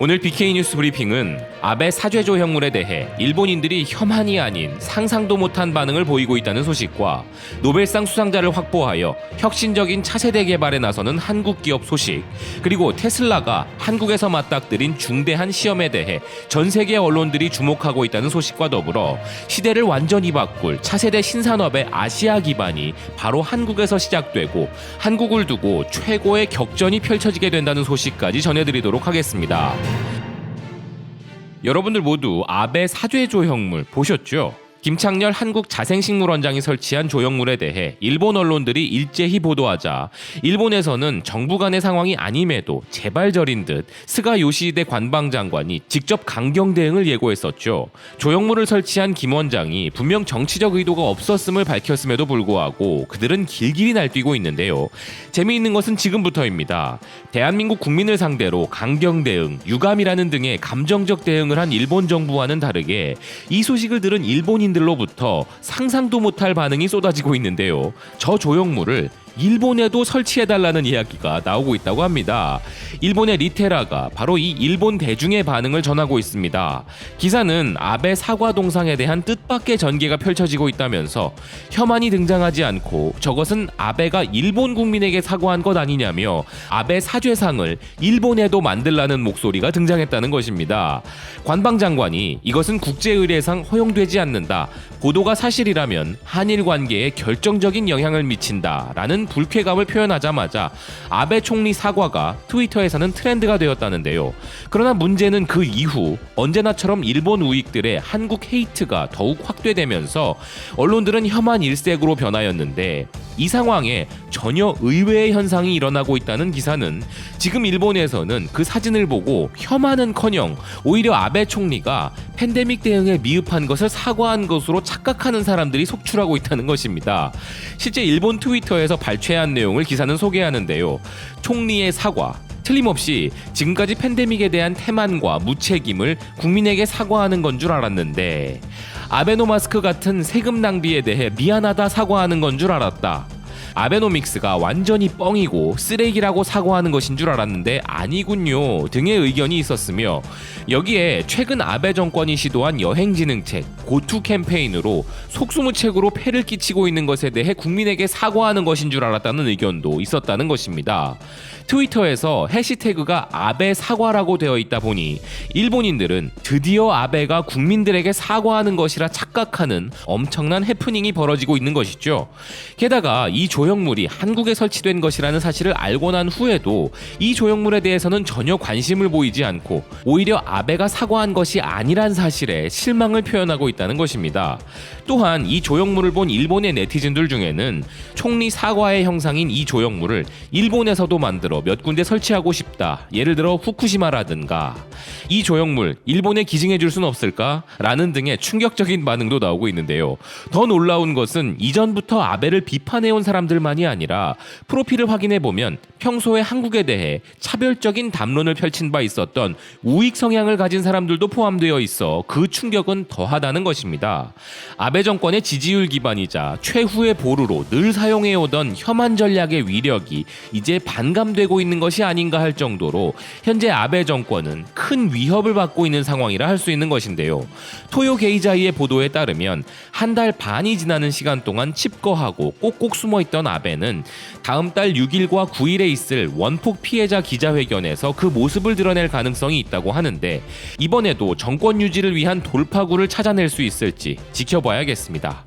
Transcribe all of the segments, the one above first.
오늘 BK 뉴스 브리핑은 아베 사죄 조형물에 대해 일본인들이 혐한이 아닌 상상도 못한 반응을 보이고 있다는 소식과 노벨상 수상자를 확보하여 혁신적인 차세대 개발에 나서는 한국 기업 소식, 그리고 테슬라가 한국에서 맞닥뜨린 중대한 시험에 대해 전 세계 언론들이 주목하고 있다는 소식과 더불어 시대를 완전히 바꿀 차세대 신산업의 아시아 기반이 바로 한국에서 시작되고 한국을 두고 최고의 격전이 펼쳐지게 된다는 소식까지 전해드리도록 하겠습니다. 여러분들 모두 아베 사죄 조형물 보셨죠? 김창렬 한국자생식물원장이 설치한 조형물에 대해 일본 언론들이 일제히 보도하자 일본에서는 정부 간의 상황이 아님에도 재발절인 듯 스가 요시히데 관방장관이 직접 강경 대응을 예고했었죠. 조형물을 설치한 김 원장이 분명 정치적 의도가 없었음을 밝혔음에도 불구하고 그들은 길길이 날뛰고 있는데요. 재미있는 것은 지금부터입니다. 대한민국 국민을 상대로 강경 대응, 유감이라는 등의 감정적 대응을 한 일본 정부와는 다르게 이 소식을 들은 일본인들로부터 상상도 못할 반응이 쏟아지고 있는데요. 저 조형물을 일본에도 설치해달라는 이야기가 나오고 있다고 합니다. 일본의 리테라가 바로 이 일본 대중의 반응을 전하고 있습니다. 기사는 아베 사과 동상에 대한 뜻밖의 전개가 펼쳐지고 있다면서 혐한이 등장하지 않고 저것은 아베가 일본 국민에게 사과한 것 아니냐며 아베 사죄상을 일본에도 만들라는 목소리가 등장했다는 것입니다. 관방장관이 이것은 국제의례상 허용되지 않는다. 보도가 사실이라면 한일 관계에 결정적인 영향을 미친다라는 불쾌감을 표현하자마자 아베 총리 사과가 트위터에서는 트렌드가 되었다는데요. 그러나 문제는 그 이후 언제나처럼 일본 우익들의 한국 헤이트가 더욱 확대되면서 언론들은 혐한 일색으로 변하였는데 이 상황에 전혀 의외의 현상이 일어나고 있다는 기사는 지금 일본에서는 그 사진을 보고 혐한은커녕 오히려 아베 총리가 팬데믹 대응에 미흡한 것을 사과한 것으로 착각하는 사람들이 속출하고 있다는 것입니다. 실제 일본 트위터에서 발췌한 내용을 기사는 소개하는데요. 총리의 사과, 틀림없이 지금까지 팬데믹에 대한 태만과 무책임을 국민에게 사과하는 건 줄 알았는데 아베노마스크 같은 세금 낭비에 대해 미안하다 사과하는 건 줄 알았다. 아베노믹스가 완전히 뻥이고 쓰레기라고 사과하는 것인 줄 알았는데 아니군요 등의 의견이 있었으며, 여기에 최근 아베 정권이 시도한 여행지능책 고투 캠페인으로 속수무책으로 폐를 끼치고 있는 것에 대해 국민에게 사과하는 것인 줄 알았다는 의견도 있었다는 것입니다. 트위터에서 해시태그가 아베 사과라고 되어 있다 보니 일본인들은 드디어 아베가 국민들에게 사과하는 것이라 착각하는 엄청난 해프닝이 벌어지고 있는 것이죠. 게다가 이 조형물이 한국에 설치된 것이라는 사실을 알고 난 후에도 이 조형물에 대해서는 전혀 관심을 보이지 않고 오히려 아베가 사과한 것이 아니란 사실에 실망을 표현하고 있다는 것입니다. 또한 이 조형물을 본 일본의 네티즌들 중에는 총리 사과의 형상인 이 조형물을 일본에서도 만들어 몇 군데 설치하고 싶다. 예를 들어 후쿠시마라든가. 이 조형물 일본에 기증해 줄 수는 없을까? 라는 등의 충격적인 반응도 나오고 있는데요. 더 놀라운 것은 이전부터 아베를 비판해온 사람들만이 아니라 프로필을 확인해보면 평소에 한국에 대해 차별적인 담론을 펼친 바 있었던 우익 성향을 가진 사람들도 포함되어 있어 그 충격은 더하다는 것입니다. 아베 정권의 지지율 기반이자 최후의 보루로 늘 사용해오던 혐한 전략의 위력이 이제 반감되고 있는 것이 아닌가 할 정도로 현재 아베 정권은 큰 위협을 받고 있는 상황이라 할 수 있는 것인데요. 토요 게이자이의 보도에 따르면 한 달 반이 지나는 시간 동안 칩거하고 꼭꼭 숨어있던 아베는 다음 달 6일과 9일에 있을 원폭 피해자 기자회견에서 그 모습을 드러낼 가능성이 있다고 하는데 이번에도 정권 유지를 위한 돌파구를 찾아낼 수 있을지 지켜봐야겠습니다.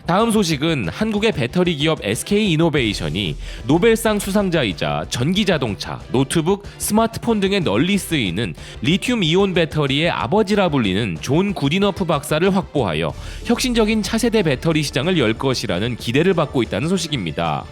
다음 소식은 한국의 배터리 기업 SK이노베이션이 노벨상 수상자이자 전기자동차, 노트북, 스마트폰 등에 널리 쓰이는 리튬 이온 배터리의 아버지라 불리는 존 구디너프 박사를 확보하여 혁신적인 차세대 배터리 시장을 열 것이라는 기대를 받고 있다는 소식입니다.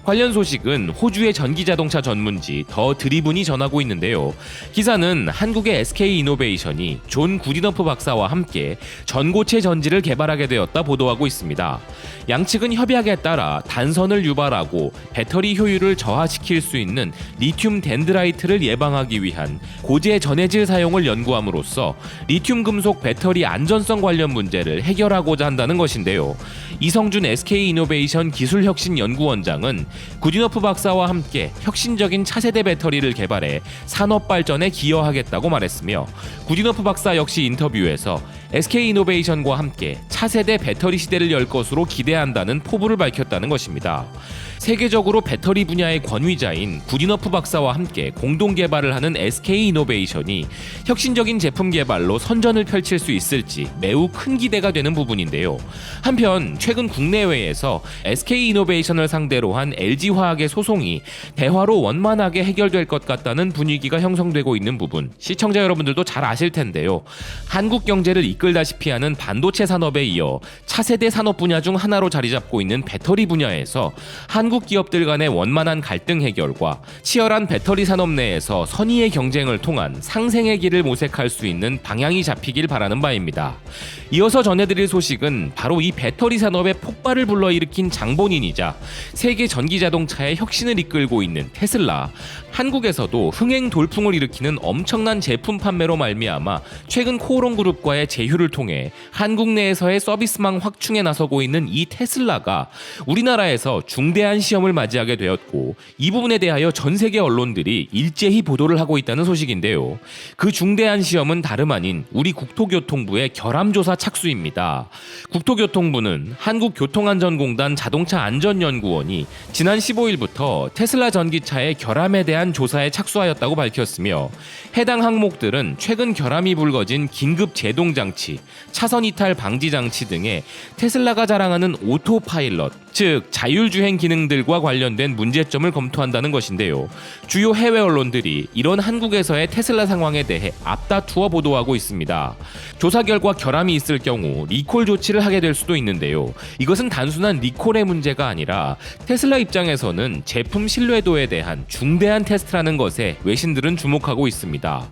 관련 소식은 호주의 전기자동차 전문지 더 드리븐이 전하고 있는데요. 기사는 한국의 SK이노베이션이 존 구디너프 박사와 함께 전고체 전지를 개발하게 되었다 보도하고 있습니다. 양측은 협약에 따라 단선을 유발하고 배터리 효율을 저하시킬 수 있는 리튬 덴드라이트를 예방하기 위한 고제 전해질 사용을 연구함으로써 리튬 금속 배터리 안전성 관련 문제를 해결하고자 한다는 것인데요. 이성준 SK이노베이션 기술혁신연구원장은 구디너프 박사와 함께 혁신적인 차세대 배터리를 개발해 산업 발전에 기여하겠다고 말했으며, 구디너프 박사 역시 인터뷰에서 SK이노베이션과 함께 차세대 배터리 시대를 열 것으로 기대한다는 포부를 밝혔다는 것입니다. 세계적으로 배터리 분야의 권위자인 구디너프 박사와 함께 공동 개발을 하는 SK이노베이션이 혁신적인 제품 개발로 선전을 펼칠 수 있을지 매우 큰 기대가 되는 부분인데요. 한편 최근 국내외에서 SK이노베이션을 상대로 한 LG화학의 소송이 대화로 원만하게 해결될 것 같다는 분위기가 형성되고 있는 부분, 시청자 여러분들도 잘 아실 텐데요. 한국 경제를 이끌다시피 하는 반도체 산업에 이어 차세대 산업 분야 중 하나로 자리 잡고 있는 배터리 분야에서 한국 기업들 간의 원만한 갈등 해결과 치열한 배터리 산업 내에서 선의의 경쟁을 통한 상생의 길을 모색할 수 있는 방향이 잡히길 바라는 바입니다. 이어서 전해드릴 소식은 바로 이 배터리 산업의 폭발을 불러일으킨 장본인이자 세계 전기자동차의 혁신을 이끌고 있는 테슬라. 한국에서도 흥행 돌풍을 일으키는 엄청난 제품 판매로 말미암아 최근 코오롱그룹과의 제휴를 통해 한국 내에서의 서비스망 확충에 나서고 있는 이 테슬라가 우리나라에서 중대한 시험을 맞이하게 되었고, 이 부분에 대하여 전 세계 언론들이 일제히 보도를 하고 있다는 소식인데요. 그 중대한 시험은 다름 아닌 우리 국토교통부의 결함조사 착수입니다. 국토교통부는 한국교통안전공단 자동차안전연구원이 지난 15일부터 테슬라 전기차의 결함에 대한 조사에 착수하였다고 밝혔으며, 해당 항목들은 최근 결함이 불거진 긴급 제동장치, 차선 이탈 방지 장치 등의 테슬라가 자랑하는 오토파일럿, 즉 자율주행 기능들과 관련된 문제점을 검토한다는 것인데요. 주요 해외 언론들이 이런 한국에서의 테슬라 상황에 대해 앞다투어 보도하고 있습니다. 조사 결과 결함이 있을 경우 리콜 조치를 하게 될 수도 있는데요. 이것은 단순한 리콜의 문제가 아니라 테슬라 입장에서는 제품 신뢰도에 대한 중대한 테스트라는 것에 외신들은 주목하고 있습니다.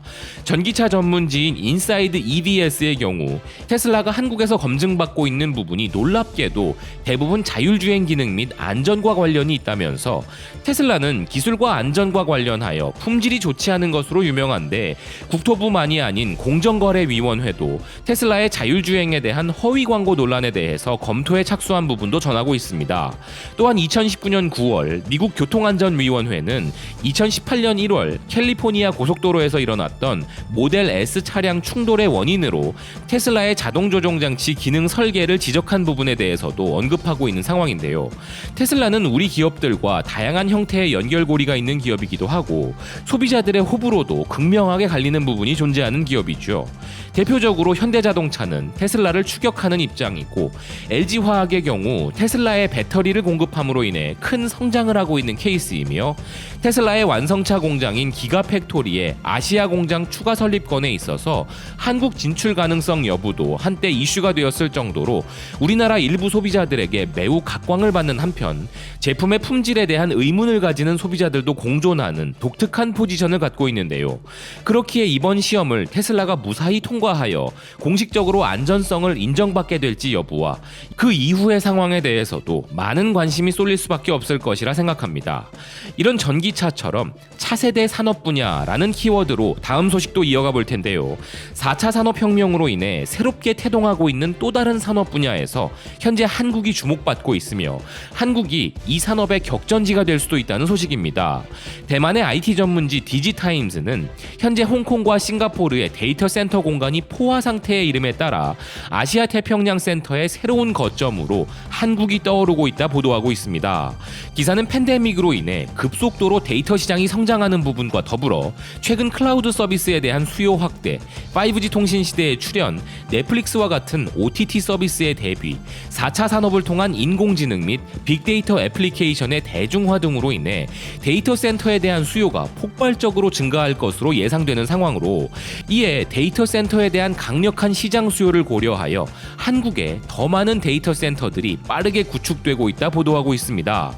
전기차 전문지인 인사이드 EVS의 경우 테슬라가 한국에서 검증받고 있는 부분이 놀랍게도 대부분 자율주행 기능 및 안전과 관련이 있다면서, 테슬라는 기술과 안전과 관련하여 품질이 좋지 않은 것으로 유명한데 국토부만이 아닌 공정거래위원회도 테슬라의 자율주행에 대한 허위 광고 논란에 대해서 검토에 착수한 부분도 전하고 있습니다. 또한 2019년 9월 미국 교통안전위원회는 2018년 1월 캘리포니아 고속도로에서 일어났던 모델 S 차량 충돌의 원인으로 테슬라의 자동조종장치 기능 설계를 지적한 부분에 대해서도 언급하고 있는 상황인데요. 테슬라는 우리 기업들과 다양한 형태의 연결고리가 있는 기업이기도 하고 소비자들의 호불호도 극명하게 갈리는 부분이 존재하는 기업이죠. 대표적으로 현대자동차는 테슬라를 추격하는 입장이고, LG화학의 경우 테슬라의 배터리를 공급함으로 인해 큰 성장을 하고 있는 케이스이며, 테슬라의 완성차 공장인 기가팩토리의 아시아 공장 추가 설립건에 있어서 한국 진출 가능성 여부도 한때 이슈가 되었을 정도로 우리나라 일부 소비자들에게 매우 각광을 받는 한편, 제품의 품질에 대한 의문을 가지는 소비자들도 공존하는 독특한 포지션을 갖고 있는데요. 그렇기에 이번 시험을 테슬라가 무사히 통과하여 공식적으로 안전성을 인정받게 될지 여부와 그 이후의 상황에 대해서도 많은 관심이 쏠릴 수밖에 없을 것이라 생각합니다. 이런 전기차처럼 차세대 산업 분야라는 키워드로 다음 소식도 이어가 볼 텐데요. 4차 산업혁명으로 인해 새롭게 태동하고 있는 또 다른 산업 분야에서 현재 한국이 주목받고 있으며, 한국이 이 산업의 격전지가 될 수도 있다는 소식입니다. 대만의 IT 전문지 디지타임스는 현재 홍콩과 싱가포르의 데이터 센터 공간이 포화 상태에 이름에 따라 아시아 태평양 센터의 새로운 거점으로 한국이 떠오르고 있다 보도하고 있습니다. 기사는 팬데믹으로 인해 급속도로 데이터 시장이 성장하는 부분과 더불어 최근 클라우드 서비스에 대한 수요 확대, 5G 통신 시대의 출현, 넷플릭스와 같은 OTT 서비스의 대비, 4차 산업을 통한 인공지능 및 빅데이터 애플리케이션의 대중화 등으로 인해 데이터 센터에 대한 수요가 폭발적으로 증가할 것으로 예상되는 상황으로, 이에 데이터 센터에 대한 강력한 시장 수요를 고려하여 한국에 더 많은 데이터 센터들이 빠르게 구축되고 있다 보도하고 있습니다.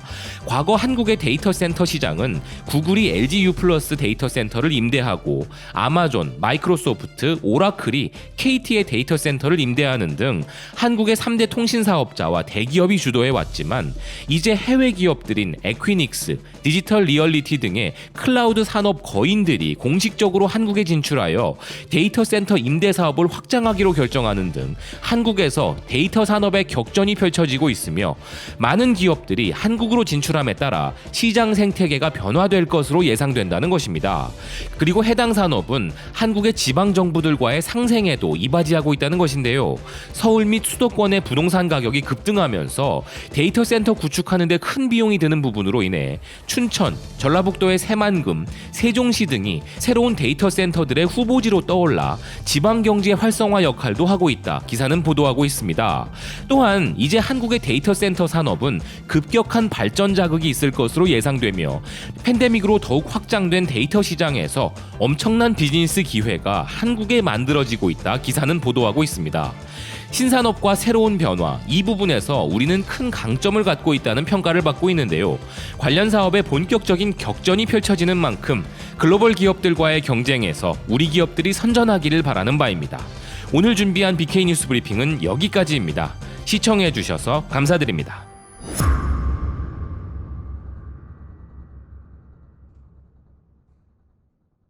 과거 한국의 데이터 센터 시장은 구글이 LG U+ 데이터 센터를 임대하고 아마존, 마이크로소프트, 오라클이 KT의 데이터 센터를 임대하는 등 한국의 3대 통신 사업자와 대기업이 주도해 왔지만 이제 해외 기업들인 에퀴닉스, 디지털 리얼리티 등의 클라우드 산업 거인들이 공식적으로 한국에 진출하여 데이터 센터 임대 사업을 확장하기로 결정하는 등 한국에서 데이터 산업의 격전이 펼쳐지고 있으며 많은 기업들이 한국으로 진출함에 따라 시장 생태계가 변화될 것으로 예상된다는 것입니다. 그리고 해당 산업은 한국의 지방 정부들과의 상생에도 이바지하고 있다는 것인데요. 서울 및 수도권의 부동산 가격이 급등하면서 데이터 센터 구축하는 데 큰 비용이 드는 부분으로 인해 춘천, 전라북도의 새만금, 세종시 등이 새로운 데이터 센터들의 후보지로 떠올라 지방 경제 활성화 역할도 하고 있다. 기사는 보도하고 있습니다. 또한 이제 한국의 데이터 센터 산업은 급격한 발전 자극이 있을 것으로 예상되며 팬데믹으로 더욱 확장된 데이터 시장에서 엄청난 비즈니스 기회가 한국에 만들어지고 있다. 기사는 보도하고 있습니다. 신산업과 새로운 변화, 이 부분에서 우리는 큰 강점을 갖고 있다는 평가를 받고 있는데요. 관련 사업에 본격적인 격전이 펼쳐지는 만큼 글로벌 기업들과의 경쟁에서 우리 기업들이 선전하기를 바라는 바입니다. 오늘 준비한 BK 뉴스 브리핑은 여기까지입니다. 시청해주셔서 감사드립니다.